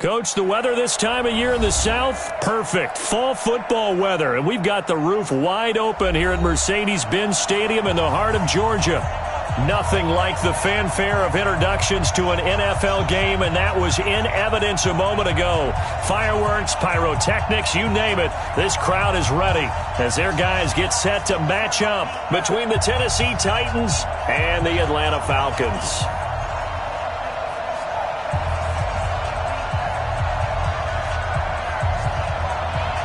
Coach, the weather this time of year in the South, perfect. Fall football weather, and we've got the roof wide open here at Mercedes-Benz Stadium in the heart of Georgia. Nothing like the fanfare of introductions to an NFL game, and that was in evidence a moment ago. Fireworks, pyrotechnics, you name it. This crowd is ready as their guys get set to match up between the Tennessee Titans and the Atlanta Falcons.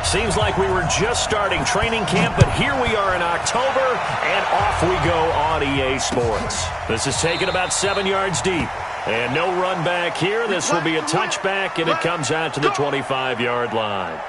Seems like we were just starting training camp, but here we are in October, and off we go on EA Sports. This is taken about 7 yards deep, and no run back here. This will be a touchback, and it comes out to the 25-yard line.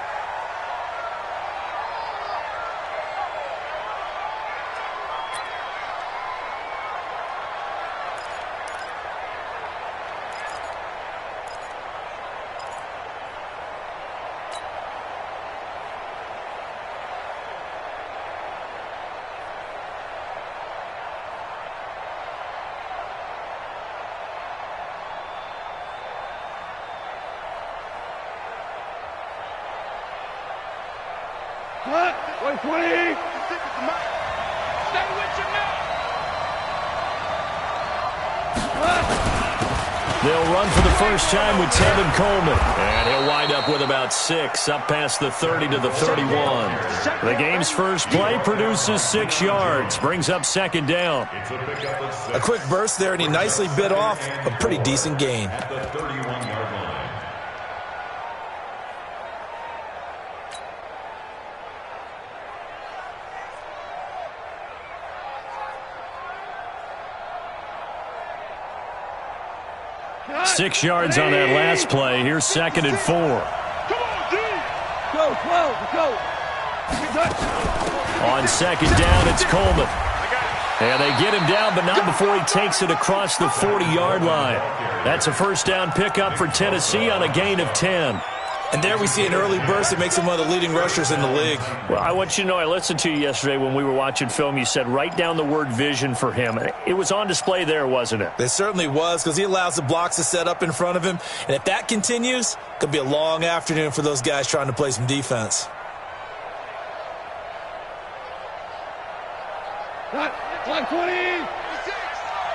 They'll run for the first time with Tevin Coleman. And he'll wind up with about 6, up past the 30 to the 31. The game's first play produces 6 yards, brings up second down. A quick burst there, and he nicely bit off a pretty decent gain. 6 yards on that last play. Here's 2nd and 4. On second down, it's Coleman. And they get him down, but not before he takes it across the 40-yard line. That's a first down pickup for Tennessee on a gain of 10. And there we see an early burst that makes him one of the leading rushers in the league. Well, I want you to know, I listened to you yesterday when we were watching film. You said write down the word vision for him. It was on display there, wasn't it? It certainly was, because he allows the blocks to set up in front of him. And if that continues, it could be a long afternoon for those guys trying to play some defense. Line 20. 26.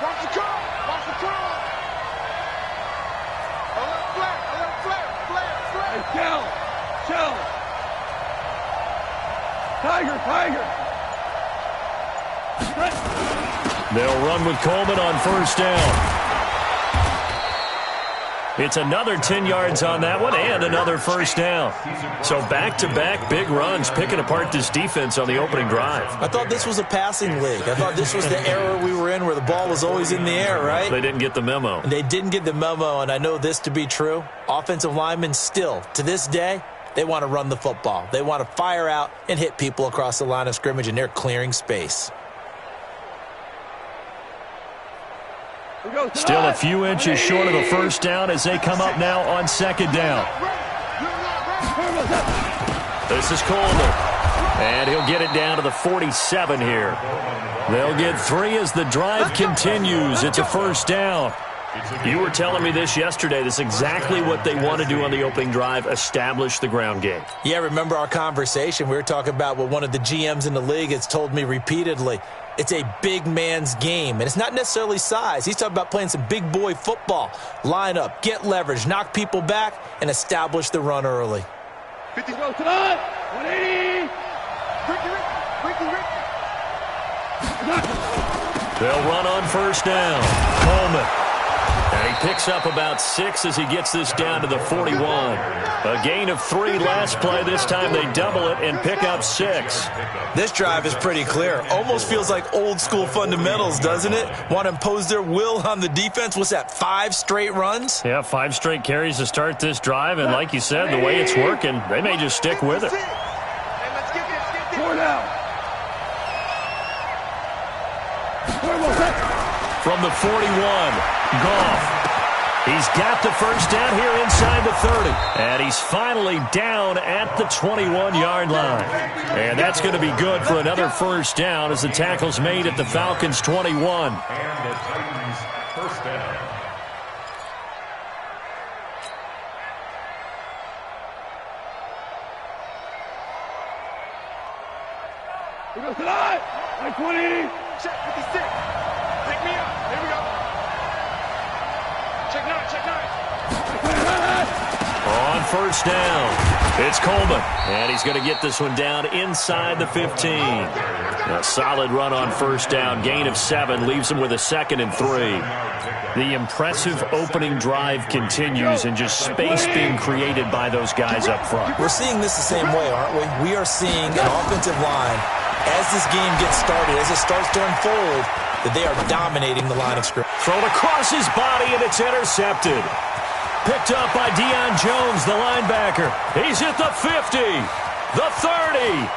Watch the curl. Watch the curl. Shell. Tiger. They'll run with Coleman on first down. It's another 10 yards on that one and another first down. So back-to-back big runs picking apart this defense on the opening drive. I thought this was a passing league. I thought this was the era we were in where the ball was always in the air, right? They didn't get the memo. They didn't get the memo, and I know this to be true. Offensive linemen still, to this day, they want to run the football. They want to fire out and hit people across the line of scrimmage, and they're clearing space. Still a few inches short of a first down as they come up now on second down. This is Coleman. And he'll get it down to the 47 here. They'll get 3 as the drive continues. It's a first down. You were telling me this yesterday. This is exactly what they want to do on the opening drive, establish the ground game. Yeah, remember our conversation? We were talking about what one of the GMs in the league has told me repeatedly. It's a big man's game, and it's not necessarily size. He's talking about playing some big boy football. Line up, get leverage, knock people back, and establish the run early. 50 go tonight. 180. They'll run on first down. Coleman. And he picks up about 6 as he gets this down to the 41. A gain of 3 last play. This time they double it and pick up 6. This drive is pretty clear. Almost feels like old school fundamentals, doesn't it? Want to impose their will on the defense. What's that, 5 straight runs? Yeah, 5 straight carries to start this drive. And like you said, the way it's working, they may just stick with it. From the 41, Goff. He's got the first down here inside the 30. And he's finally down at the 21-yard line. And that's going to be good for another first down as the tackle's made at the Falcons' 21. And the Titans' first down. He goes to the line. Like 20. Check 56. Pick me up. Here we go. Check 9. Check 9. On first down, it's Coleman, and he's going to get this one down inside the 15. A solid run on first down, gain of 7, leaves him with a 2nd and 3. The impressive opening drive continues, and just space being created by those guys up front. We're seeing this the same way, aren't we? We are seeing an offensive line, as this game gets started, as it starts to unfold, that they are dominating the line of scrimmage. Thrown across his body, and it's intercepted. Picked up by Deion Jones, the linebacker. He's at the 50, the 30,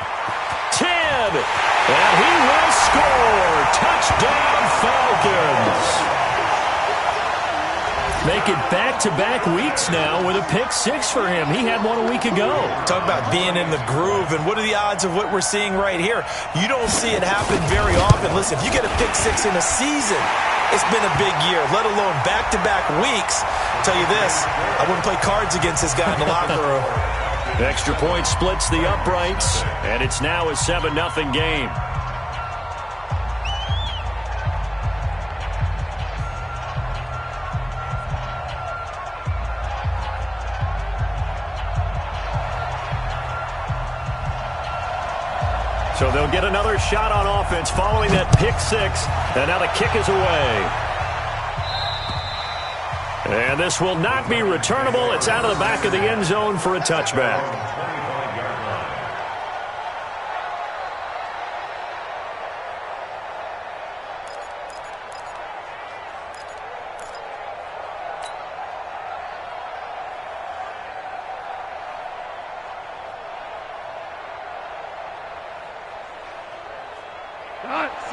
10, and he will score. Touchdown, Falcons. Make it back-to-back weeks now with a pick-6 for him. He had one a week ago. Talk about being in the groove, and what are the odds of what we're seeing right here? You don't see it happen very often. Listen, if you get a pick-6 in a season, it's been a big year, let alone back-to-back weeks. I'll tell you this, I wouldn't play cards against this guy in the locker room. Extra point splits the uprights, and it's now a 7-0 game. So they'll get another shot on offense following that pick-6, and now the kick is away. And this will not be returnable. It's out of the back of the end zone for a touchback.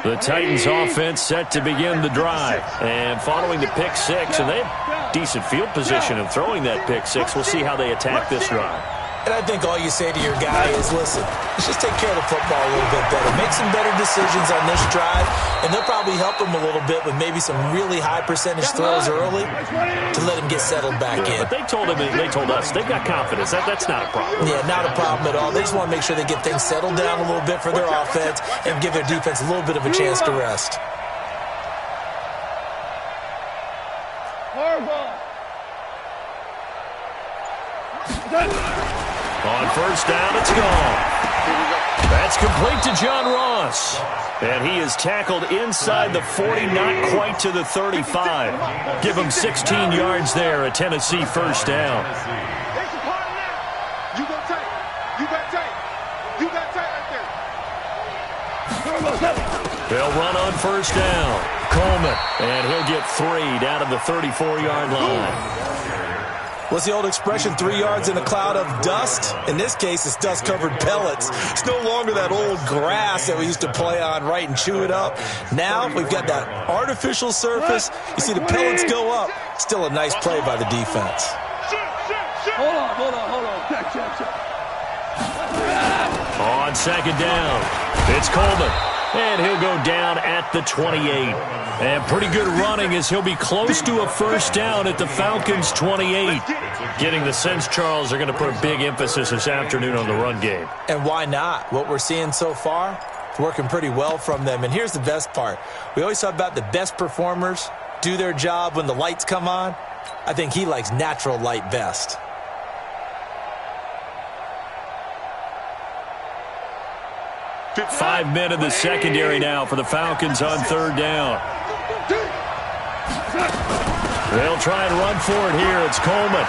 The Titans offense set to begin the drive. And following the pick-6, and they have decent field position of throwing that pick-6. We'll see how they attack this drive. And I think all you say to your guy is, listen, let's just take care of the football a little bit better. Make some better decisions on this drive, and they'll probably help him a little bit with maybe some really high percentage throws early to let him get settled back in. But they told him, and they told us, they've got confidence. That's not a problem. Yeah, not a problem at all. They just want to make sure they get things settled down a little bit for their offense and give their defense a little bit of a chance to rest. On first down, it's gone. That's complete to John Ross. And he is tackled inside the 40, not quite to the 35. Give him 16 yards there, a Tennessee first down. You got tight. You got tight. You got tight right there. They'll run on first down. Coleman, and he'll get 3 down to the 34-yard line. What's the old expression, 3 yards in a cloud of dust? In this case, it's dust-covered pellets. It's no longer that old grass that we used to play on, right, and chew it up. Now we've got that artificial surface. You see the pellets go up. Still a nice play by the defense. Hold on. Check. On second down, it's Coleman. And he'll go down at the 28. And pretty good running as he'll be close to a first down at the Falcons' 28. Getting the sense, Charles, are going to put a big emphasis this afternoon on the run game. And why not? What we're seeing so far, it's working pretty well from them. And here's the best part. We always talk about the best performers do their job when the lights come on. I think he likes natural light best. Five men in the secondary now for the Falcons on third down. They'll try and run for it here. It's Coleman.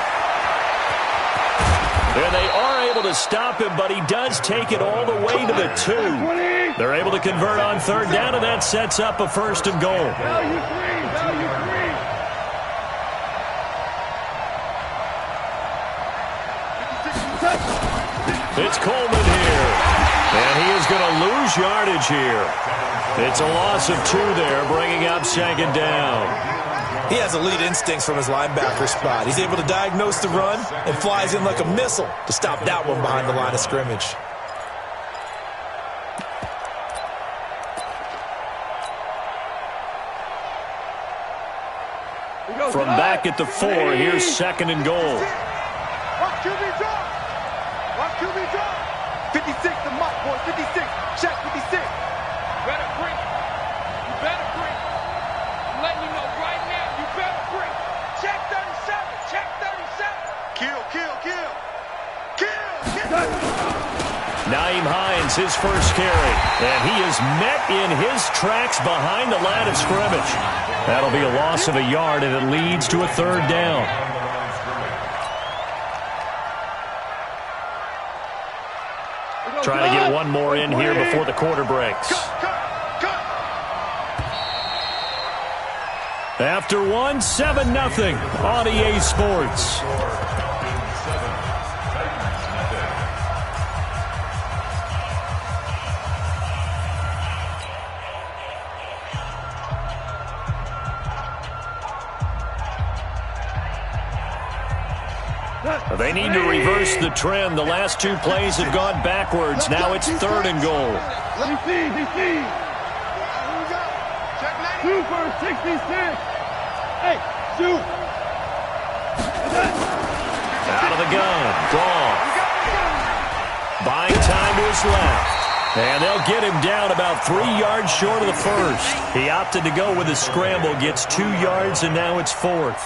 And they are able to stop him, but he does take it all the way to the 2. They're able to convert on third down, and that sets up a first and goal. Value three. It's Coleman here. And he is going to lose yardage here. It's a loss of 2 there, bringing up second down. He has elite instincts from his linebacker spot. He's able to diagnose the run and flies in like a missile to stop that one behind the line of scrimmage. From back at the 4, here's second and goal. Watch QB drop. 56 to Mike, boys. 56. Check 56. Better bring it. You better bring it. I'm letting you know right now, you better bring it. Check 37. Check 37. Kill, kill, kill. Kill, kill. Naeem Hines, his first carry. And he is met in his tracks behind the line of scrimmage. That'll be a loss of a yard, and it leads to a third down. Trying to get one more in here before the quarter breaks. After one, 7-0 on EA Sports. They need to reverse the trend. The last two plays have gone backwards. Now it's 3rd and goal. DC. 2 for 66. Hey, shoot. Out of the gun. Gone. Buying time was left. And they'll get him down about 3 yards short of the first. He opted to go with a scramble, gets 2 yards, and now it's 4th.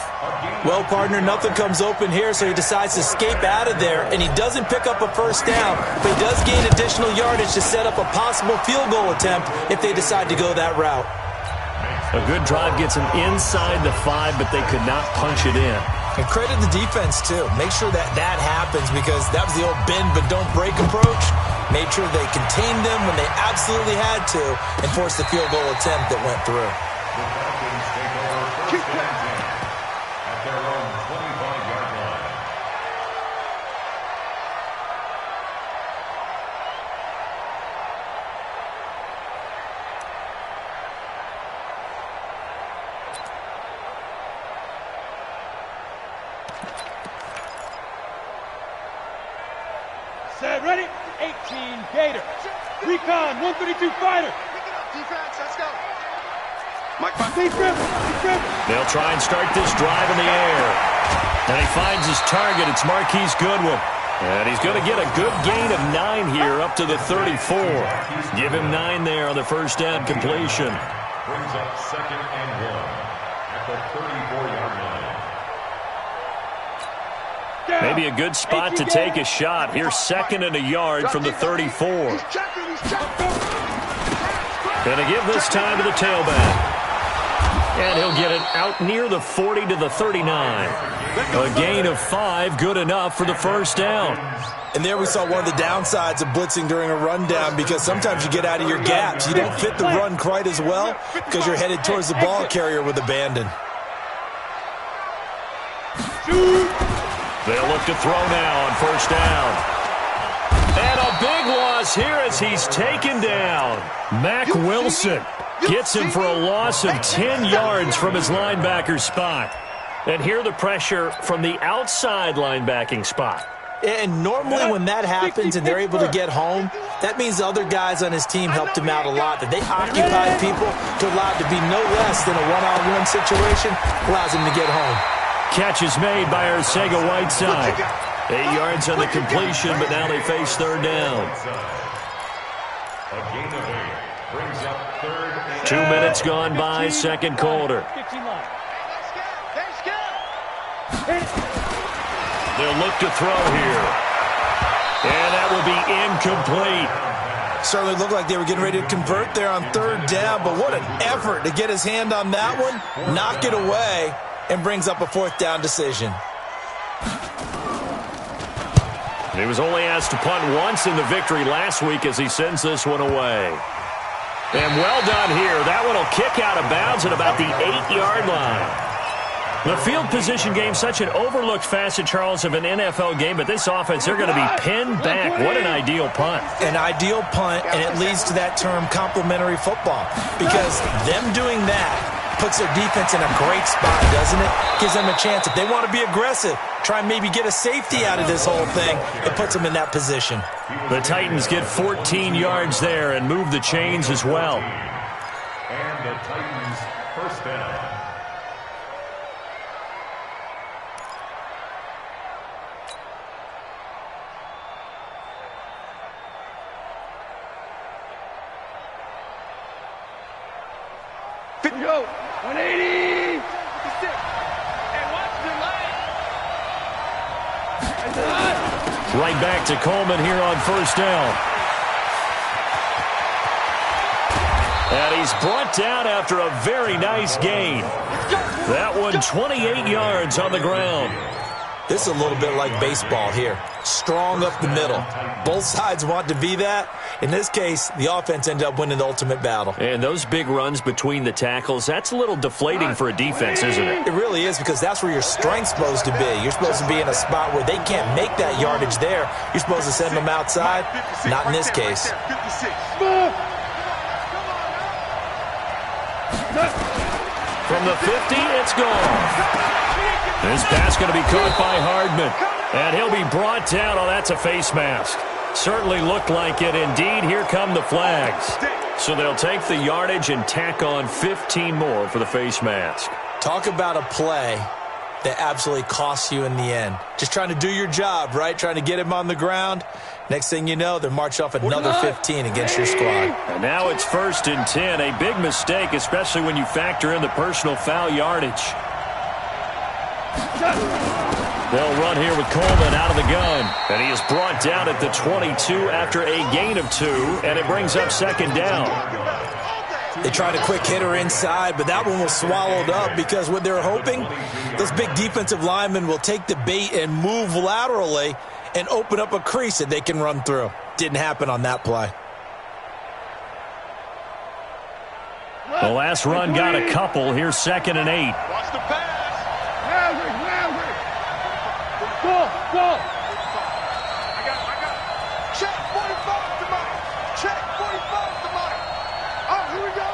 Well, partner, nothing comes open here, so he decides to escape out of there, and he doesn't pick up a first down, but he does gain additional yardage to set up a possible field goal attempt if they decide to go that route. A good drive gets him inside the 5, but they could not punch it in. And credit the defense, too. Make sure that happens, because that was the old bend but don't break approach. Made sure they contained them when they absolutely had to and forced the field goal attempt that went through. The Falcons take over first and 10 at their own 25-yard line. Set, ready? 18 Gator. Recon, 132 fighter. Defense, let's go. Mike, They'll try and start this drive in the air. And he finds his target. It's Marquise Goodwin. And he's going to get a good gain of 9 here up to the 34. Give him 9 there on the first down completion. Brings up 2nd and 1 at the 34-yard line. Maybe a good spot to take a shot. Here's 2nd and a yard from the 34. Going to give this time to the tailback. And he'll get it out near the 40 to the 39. A gain of 5, good enough for the first down. And there we saw one of the downsides of blitzing during a rundown, because sometimes you get out of your gaps. You don't fit the run quite as well because you're headed towards the ball carrier with abandon. They'll look to throw now on first down. And a big loss here as he's taken down. Mack Wilson gets him for a loss of 10 yards from his linebacker spot. And here the pressure from the outside linebacking spot. And normally when that happens and they're able to get home, that means the other guys on his team helped him out a lot. That they occupied people to allow it to be no less than a one-on-one situation allows him to get home. Catch is made by Arcega-Whiteside. 8 yards on the completion, but now they face third down. A gain of 8 brings up 3rd and 2 minutes gone by, second quarter. They'll look to throw here. And that will be incomplete. Certainly looked like they were getting ready to convert there on 3rd down, but what an effort to get his hand on that one, knock it away, and brings up a 4th down decision. He was only asked to punt once in the victory last week as he sends this one away. And well done here. That one will kick out of bounds at about the 8-yard line. The field position game, such an overlooked facet, Charles, of an NFL game, but this offense, they're going to be pinned back. What an ideal punt. An ideal punt, and it leads to that term complementary football, because them doing that puts their defense in a great spot, doesn't it? Gives them a chance. If they want to be aggressive, try and maybe get a safety out of this whole thing, it puts them in that position. The Titans get 14 yards there and move the chains as well. And the Titans first down. Go. 180. 56. And watch the leg. Right back to Coleman here on first down. And he's brought down after a very nice gain. That one 28 yards on the ground. This is a little bit like baseball here. Strong up the middle. Both sides want to be that. In this case, the offense ended up winning the ultimate battle. And those big runs between the tackles, that's a little deflating for a defense, isn't it? It really is, because that's where your strength's supposed to be. You're supposed to be in a spot where they can't make that yardage there. You're supposed to send them outside. Not in this case. From the 50, it's gone. This pass going to be caught by Hardman. And he'll be brought down. Oh, that's a face mask. Certainly looked like it. Indeed, here come the flags. So they'll take the yardage and tack on 15 more for the face mask. Talk about a play that absolutely costs you in the end. Just trying to do your job, right? Trying to get him on the ground. Next thing you know, they're marched off another 15 against your squad. And now it's 1st and 10. A big mistake, especially when you factor in the personal foul yardage. They'll run here with Coleman out of the gun. And he is brought down at the 22 after a gain of 2. And it brings up 2nd down. They tried a quick hitter inside, but that one was swallowed up because what they're hoping, those big defensive linemen will take the bait and move laterally and open up a crease that they can run through. Didn't happen on that play. The last run got a couple. Here's 2nd and 8. Watch the pass. Go. I got it. Check 45 to Mike. Check 45 to Mike. Oh, here we go.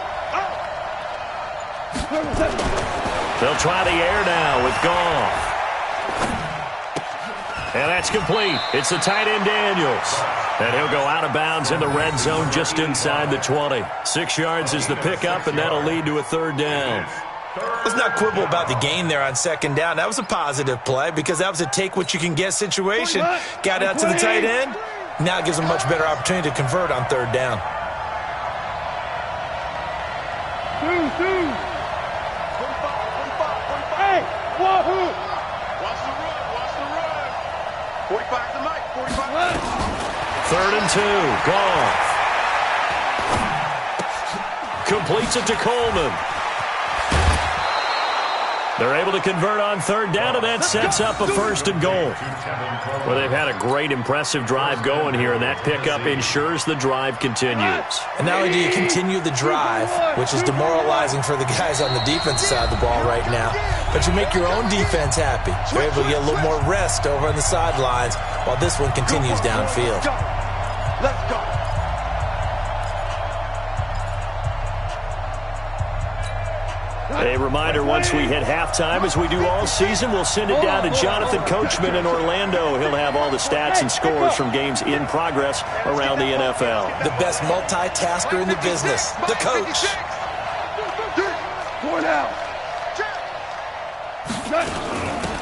They'll try the air now with Goff. And that's complete. It's the tight end Daniels. And he'll go out of bounds in the red zone just inside the 20. 6 yards is the pickup, and that'll lead to a 3rd down. Let's not quibble about the gain there on 2nd down. That was a positive play because that was a take-what-you-can-get situation. Got out to the tight end. Now it gives them a much better opportunity to convert on 3rd down. 45. Hey, wahoo! Watch the run. 45 to Mike. 45. 3rd and 2. Goff completes it to Coleman. They're able to convert on 3rd down, and that sets up a 1st and goal. Well, they've had a great, impressive drive going here, and that pickup ensures the drive continues. And not only do you continue the drive, which is demoralizing for the guys on the defensive side of the ball right now, but you make your own defense happy. They're able to get a little more rest over on the sidelines while this one continues downfield. Let's go. A reminder, once we hit halftime, as we do all season, we'll send it down to Jonathan Coachman in Orlando. He'll have all the stats and scores from games in progress around the NFL. The best multitasker in the business, the coach. 4 now.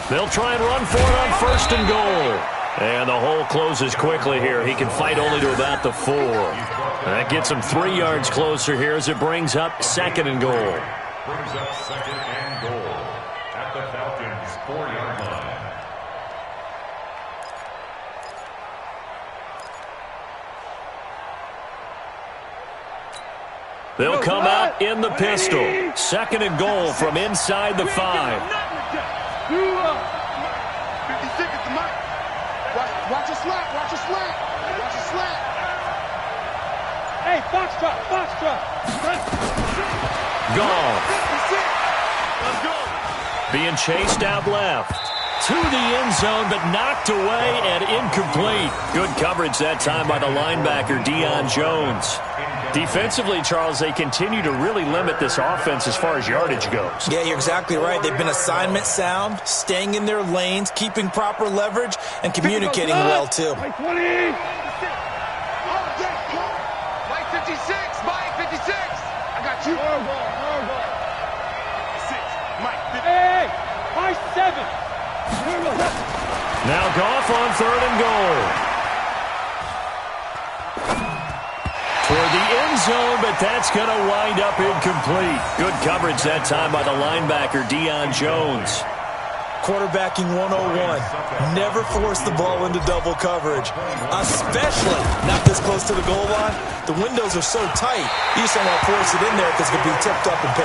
They'll try and run for it on 1st and goal. And the hole closes quickly here. He can fight only to about the 4. That gets him 3 yards closer here as it brings up 2nd and goal. Brings up 2nd and goal at the Falcons' 4-yard line. They'll come out in the pistol. 2nd and goal from inside the 5. 50 seconds to Mike. Watch a slant. Hey, Foxtrot. Goff 56. Let's go. being chased out left. To the end zone, but knocked away and incomplete. Good coverage that time by the linebacker, Deion Jones. Defensively, Charles, they continue to really limit this offense as far as yardage goes. Yeah, you're exactly right. They've been assignment sound, staying in their lanes, keeping proper leverage, and communicating well, too. Mike 20. Mike 56. Mike 56. I got you. Mike 50. Hey, Mike 7. Now Goff on 3rd and goal. Toward the end end zone, but that's going to wind up incomplete. Good coverage that time by the linebacker, Deion Jones. Quarterbacking 101. Never force the ball into double coverage, especially not this close to the goal line. The windows are so tight, you just don't want to force it in there because it could be tipped up and picked.